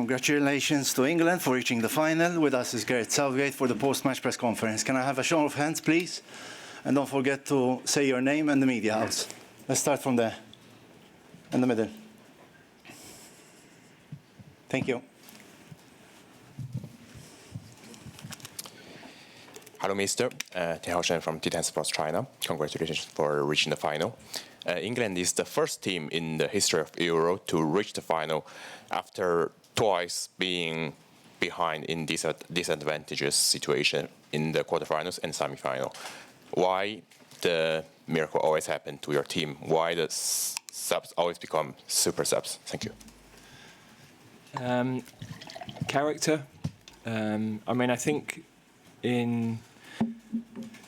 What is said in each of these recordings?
Congratulations to England for reaching the final. With us is Gareth Southgate for the post-match press conference. Can I have a show of hands, please? And don't forget to say your name and the media house. Let's start from there, in the middle. Thank you. Hello, Mr. Tian Haoshen from Titan Sports China. Congratulations for reaching the final. England is the first team in the history of Euro to reach the final after twice being behind in disadvantageous situation in the quarterfinals and semi-final. Why the miracle always happen to your team? Why the subs always become super subs? Thank you. Character. I think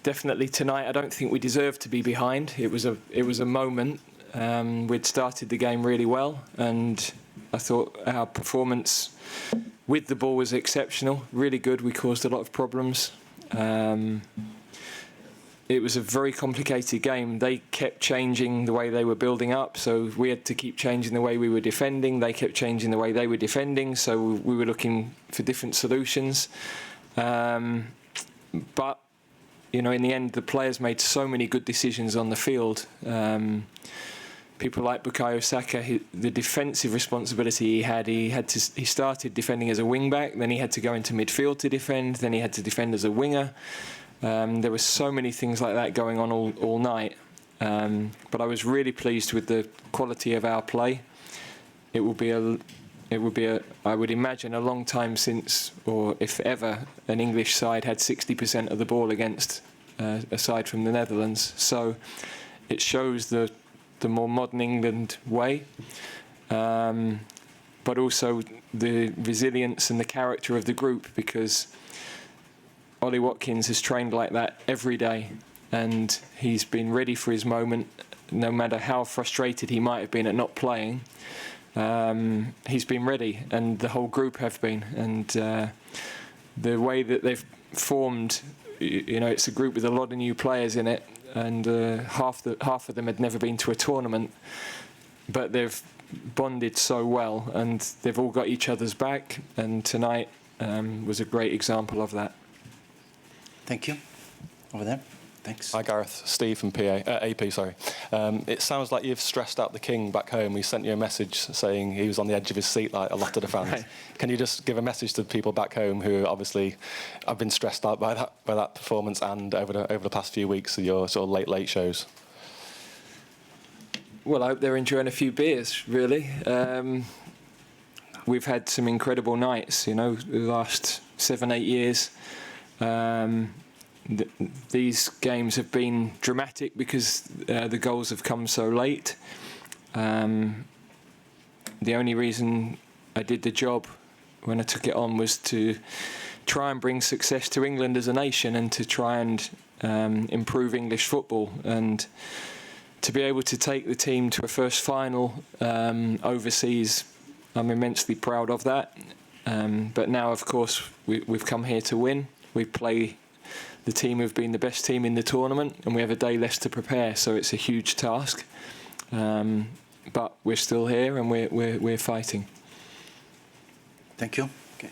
definitely tonight, I don't think we deserved to be behind. It was a moment. We'd started the game really well, and I thought our performance with the ball was exceptional, really good. We caused a lot of problems. It was a very complicated game. They kept changing the way they were building up, so we had to keep changing the way we were defending. They kept changing the way they were defending, so we were looking for different solutions. But in the end, the players made so many good decisions on the field. People like Bukayo Saka, the defensive responsibility he started defending as a wing-back, then he had to go into midfield to defend, then he had to defend as a winger. There were so many things like that going on all night. But I was really pleased with the quality of our play. It would be I would imagine, a long time since, or if ever, an English side had 60% of the ball against, aside from the Netherlands. So it shows the more modern England way, but also the resilience and the character of the group, because Ollie Watkins has trained like that every day, and he's been ready for his moment, no matter how frustrated he might have been at not playing. He's been ready, and the whole group have been, and the way that they've formed, it's a group with a lot of new players in it, and half of them had never been to a tournament, but they've bonded so well, and they've all got each other's back, and tonight was a great example of that. Thank you. Over there. Thanks. Hi Gareth, Steve from AP, sorry. It sounds like you've stressed out the king back home. He sent you a message saying he was on the edge of his seat like a lot of the fans. Right. Can you just give a message to the people back home who obviously have been stressed out by that performance and over the past few weeks of your sort of late shows? Well, I hope they're enjoying a few beers, really. We've had some incredible nights, the last 7-8 years. These games have been dramatic because the goals have come so late. The only reason I did the job when I took it on was to try and bring success to England as a nation, and to try and improve English football, and to be able to take the team to a first final overseas. I'm immensely proud of that. But now, of course, we've come here to win. We play the team who've been the best team in the tournament, and we have a day less to prepare, so it's a huge task. But we're still here, and we're fighting. Thank you. Okay.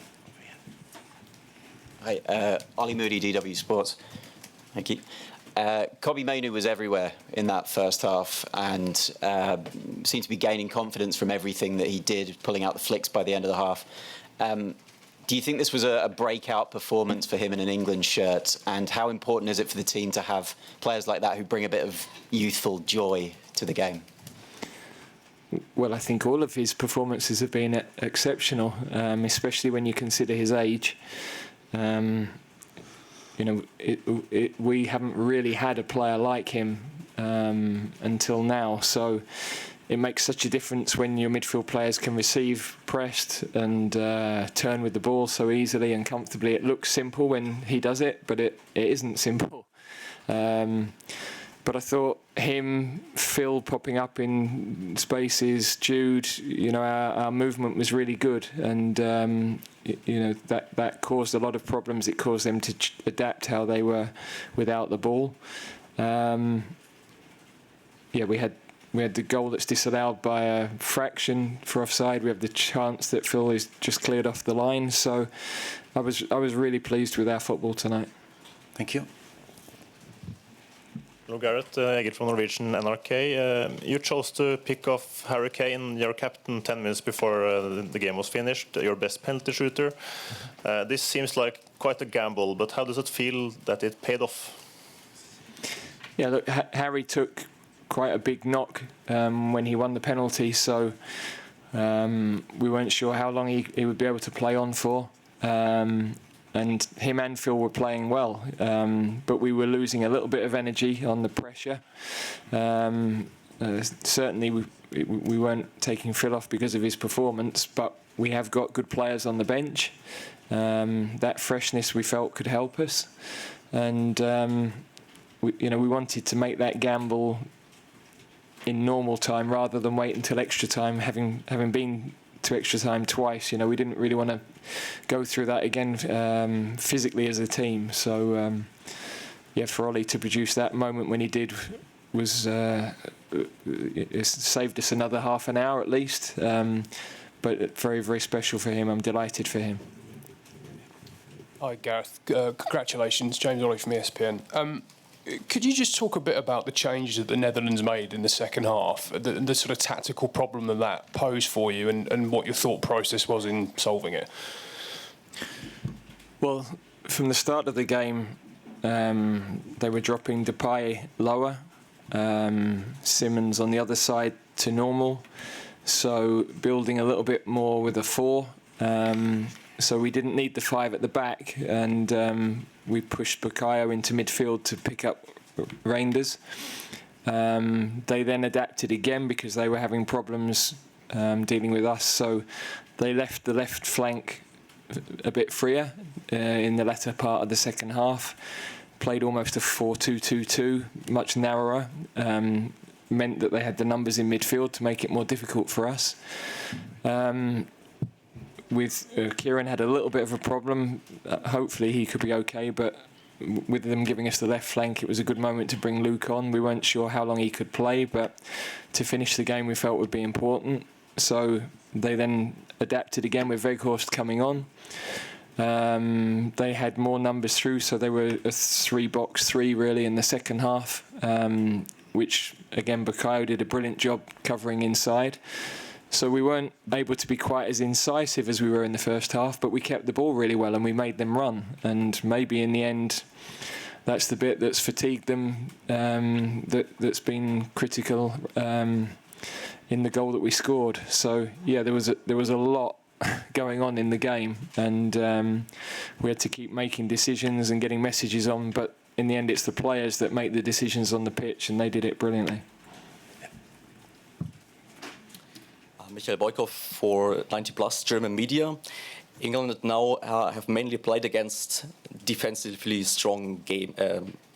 Hi, Ollie Moody, DW Sports. Thank you. Kobbie Mainoo was everywhere in that first half, and seemed to be gaining confidence from everything that he did, pulling out the flicks by the end of the half. Do you think this was a breakout performance for him in an England shirt? And how important is it for the team to have players like that who bring a bit of youthful joy to the game? Well, I think all of his performances have been exceptional, especially when you consider his age. We haven't really had a player like him until now, so it makes such a difference when your midfield players can receive pressed and turn with the ball so easily and comfortably. It looks simple when he does it, but it isn't simple. But I thought him, Phil popping up in spaces, Jude, our movement was really good, and that caused a lot of problems. It caused them to adapt how they were without the ball. We had we had the goal that's disallowed by a fraction for offside. We have the chance that Phil is just cleared off the line. So I was really pleased with our football tonight. Thank you. Hello, Gareth. Egil from Norwegian NRK. You chose to pick off Harry Kane, your captain, 10 minutes before the game was finished, your best penalty shooter. This seems like quite a gamble, but how does it feel that it paid off? Yeah, look, Harry took quite a big knock when he won the penalty, so we weren't sure how long he would be able to play on for. And him and Phil were playing well, but we were losing a little bit of energy on the pressure. Certainly we weren't taking Phil off because of his performance, but we have got good players on the bench. That freshness we felt could help us, and we wanted to make that gamble in normal time rather than wait until extra time, having been to extra time twice. We didn't really want to go through that again physically as a team. So for Ollie to produce that moment when he did was it saved us another half an hour at least. But very, very special for him. I'm delighted for him. Hi Gareth, congratulations. James Ollie from ESPN. Could you just talk a bit about the changes that the Netherlands made in the second half, the sort of tactical problem that posed for you, and what your thought process was in solving it? Well, from the start of the game, they were dropping Depay lower, Simmons on the other side to normal, so building a little bit more with a 4. So we didn't need the 5 at the back, and we pushed Bukayo into midfield to pick up Reinders. They then adapted again because they were having problems dealing with us, so they left the left flank a bit freer in the latter part of the second half. Played almost a 4-2-2-2, much narrower. Meant that they had the numbers in midfield to make it more difficult for us. With Kieran had a little bit of a problem. Hopefully he could be okay, but with them giving us the left flank, it was a good moment to bring Luke on. We weren't sure how long he could play, but to finish the game we felt would be important. So they then adapted again with Weghorst coming on. They had more numbers through, so they were a 3-box-3 really in the second half, which again Bukayo did a brilliant job covering inside. So we weren't able to be quite as incisive as we were in the first half, but we kept the ball really well and we made them run. And maybe in the end, that's the bit that's fatigued them, that's been critical in the goal that we scored. So yeah, there was a lot going on in the game, and we had to keep making decisions and getting messages on. But in the end, it's the players that make the decisions on the pitch, and they did it brilliantly. Michael Boykov for 90 Plus German media. England now have mainly played against defensively strong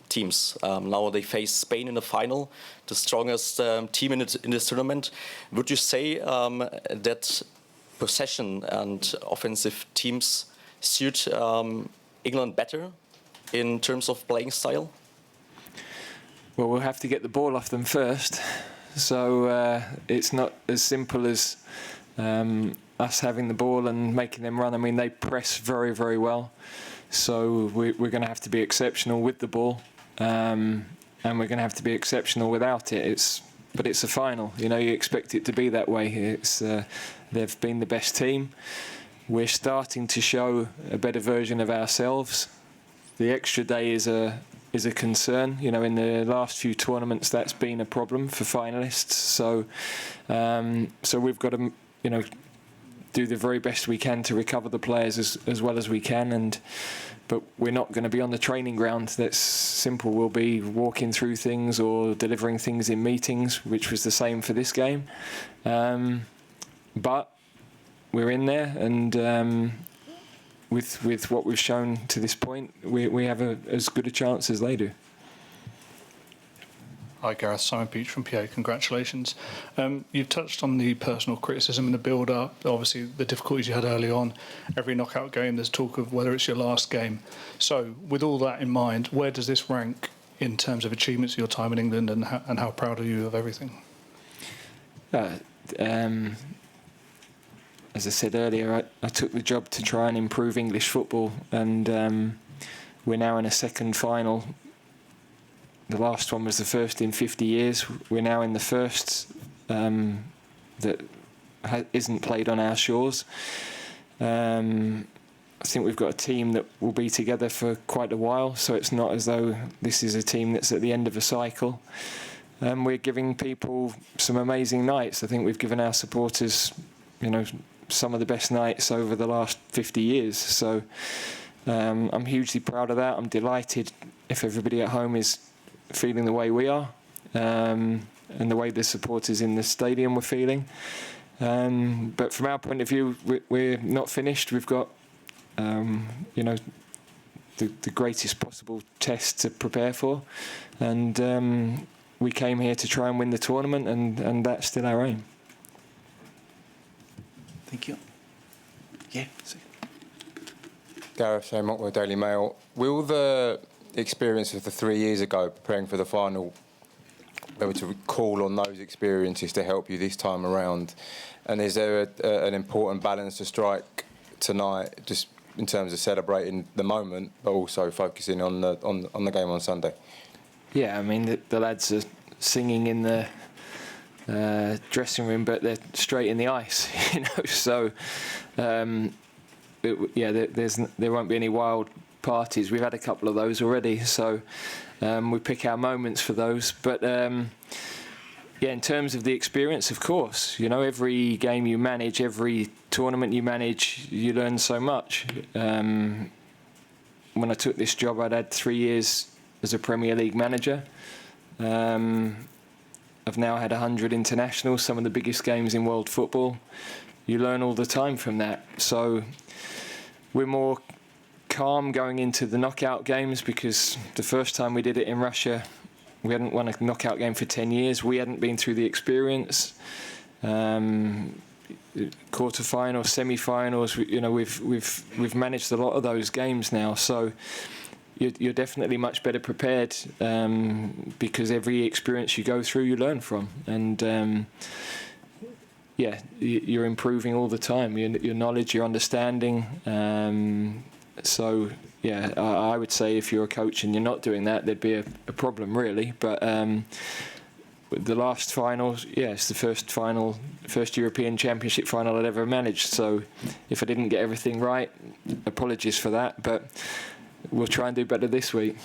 teams. Now they face Spain in the final, the strongest team in this tournament. Would you say that possession and offensive teams suit England better in terms of playing style? Well, we'll have to get the ball off them first. So it's not as simple as us having the ball and making them run. I mean, they press very, very well. So we're going to have to be exceptional with the ball, and we're going to have to be exceptional without it. But it's a final. You expect it to be that way. They've been the best team. We're starting to show a better version of ourselves. The extra day is a concern. In the last few tournaments, that's been a problem for finalists. So we've got to, do the very best we can to recover the players as well as we can. But we're not going to be on the training ground. That's simple. We'll be walking through things or delivering things in meetings, which was the same for this game. But we're in there, and with what we've shown to this point, we have as good a chance as they do. Hi Gareth, Simon Peach from PA, congratulations. You've touched on the personal criticism in the build-up, obviously the difficulties you had early on. Every knockout game there's talk of whether it's your last game. So with all that in mind, where does this rank in terms of achievements of your time in England, and how proud are you of everything? As I said earlier, I took the job to try and improve English football, and we're now in a second final. The last one was the first in 50 years. We're now in the first that isn't played on our shores. I think we've got a team that will be together for quite a while, so it's not as though this is a team that's at the end of a cycle. We're giving people some amazing nights. I think we've given our supporters, some of the best nights over the last 50 years. So I'm hugely proud of that. I'm delighted if everybody at home is feeling the way we are, and the way the supporters in the stadium were feeling. But from our point of view, we're not finished. We've got, the greatest possible test to prepare for, and we came here to try and win the tournament, and that's still our aim. Thank you. Yeah. Gareth, Shane Mockler, Daily Mail. Will the experience of the 3 years ago, preparing for the final, be able to call on those experiences to help you this time around? And is there an important balance to strike tonight, just in terms of celebrating the moment, but also focusing on the game on Sunday? Yeah, I mean, the lads are singing in the dressing room, but they're straight in the ice, So, there won't be any wild parties. We've had a couple of those already, so we pick our moments for those. But in terms of the experience, of course, every game you manage, every tournament you manage, you learn so much. When I took this job, I'd had 3 years as a Premier League manager. I've now had 100 internationals, some of the biggest games in world football. You learn all the time from that. So we're more calm going into the knockout games, because the first time we did it in Russia, we hadn't won a knockout game for 10 years. We hadn't been through the experience. Quarter-finals, semi-finals, we've managed a lot of those games now. So you're definitely much better prepared, because every experience you go through, you learn from. And you're improving all the time. Your knowledge, your understanding. I would say if you're a coach and you're not doing that, there'd be a problem, really. But the last final, it's the first European Championship final I'd ever managed. So if I didn't get everything right, apologies for that. But we'll try and do better this week.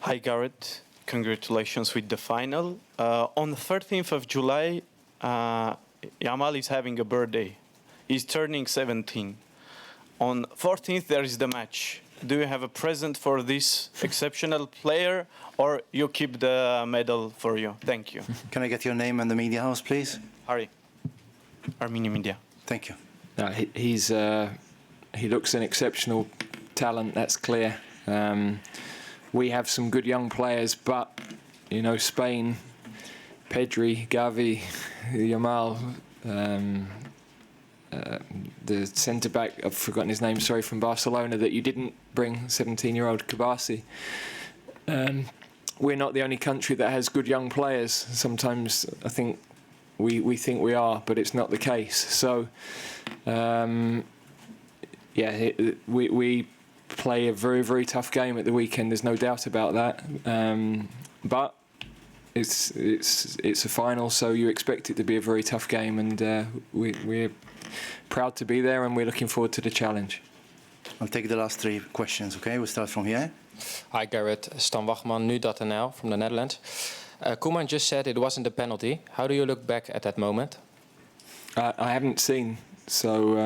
Hi, Gareth. Congratulations with the final. On the 13th of July, Yamal is having a birthday. He's turning 17. On 14th, there is the match. Do you have a present for this exceptional player, or you keep the medal for you? Thank you. Can I get your name and the media house, please? Harry, Armenia Media. Thank you. He looks an exceptional talent, that's clear. We have some good young players, but, Spain, Pedri, Gavi, Yamal, the centre-back, I've forgotten his name, sorry, from Barcelona, that you didn't bring, 17-year-old Kabasi. We're not the only country that has good young players. Sometimes I think we think we are, but it's not the case. So, we play a very, very tough game at the weekend. There's no doubt about that. But it's a final, so you expect it to be a very tough game, and we're proud to be there, and we're looking forward to the challenge. I'll take the last 3 questions, okay? We'll start from here. Hi, Gareth. Stan Wachman, Nu.nl from the Netherlands. Koeman just said it wasn't a penalty. How do you look back at that moment? I haven't seen, so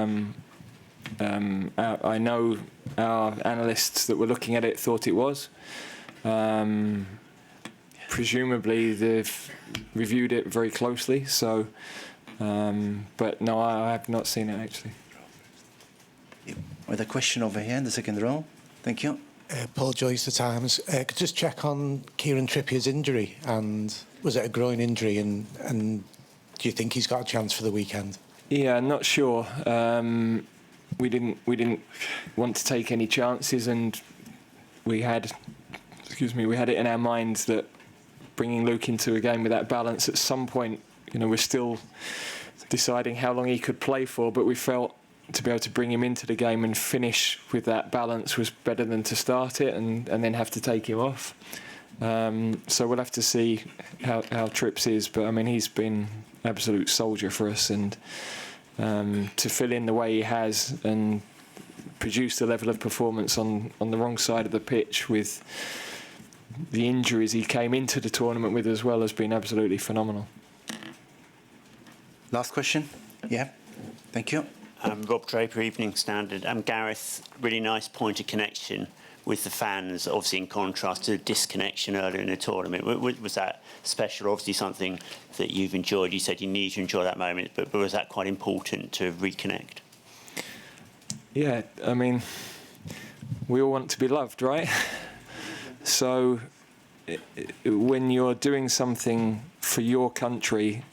I know our analysts that were looking at it thought it was. Presumably they've reviewed it very closely, so but no, I have not seen it actually. With a question over here in the second row. Thank you. Paul Joyce, The Times. Could just check on Kieran Trippier's injury, and was it a groin injury, and do you think he's got a chance for the weekend? Yeah, I'm not sure. We didn't want to take any chances, and we had it in our minds that bringing Luke into a game with that balance. At some point, we're still deciding how long he could play for, but we felt to be able to bring him into the game and finish with that balance was better than to start it and then have to take him off. So we'll have to see how Trips is, but I mean he's been an absolute soldier for us, and to fill in the way he has and produce the level of performance on the wrong side of the pitch with the injuries he came into the tournament with as well has been absolutely phenomenal. Last question. Yeah, thank you. Rob Draper, Evening Standard. Gareth, really nice point of connection with the fans, obviously in contrast to the disconnection earlier in the tournament. Was that special? Obviously something that you've enjoyed. You said you need to enjoy that moment, but was that quite important to reconnect? Yeah, I mean, we all want to be loved, right? So when you're doing something for your country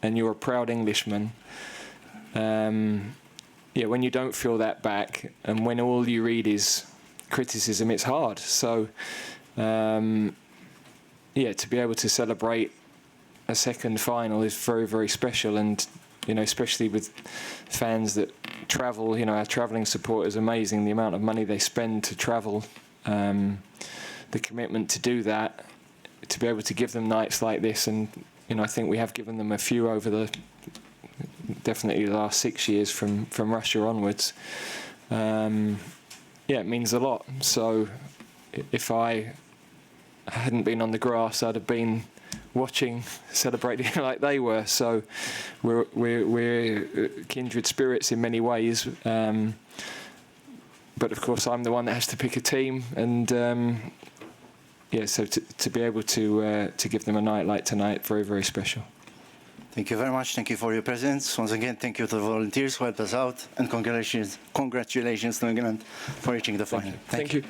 and you're a proud Englishman, when you don't feel that back and when all you read is criticism, it's hard. So, to be able to celebrate a second final is very, very special. And, especially with fans that travel, our travelling support is amazing. The amount of money they spend to travel, the commitment to do that, to be able to give them nights like this. And, I think we have given them a few over definitely the last 6 years from Russia onwards. It means a lot. So if I hadn't been on the grass, I'd have been watching, celebrating like they were. So we're kindred spirits in many ways. But of course, I'm the one that has to pick a team, and so to be able to give them a night like tonight, very, very special. Thank you very much. Thank you for your presence. Once again, thank you to the volunteers who helped us out, and congratulations to England for reaching the final. Thank you.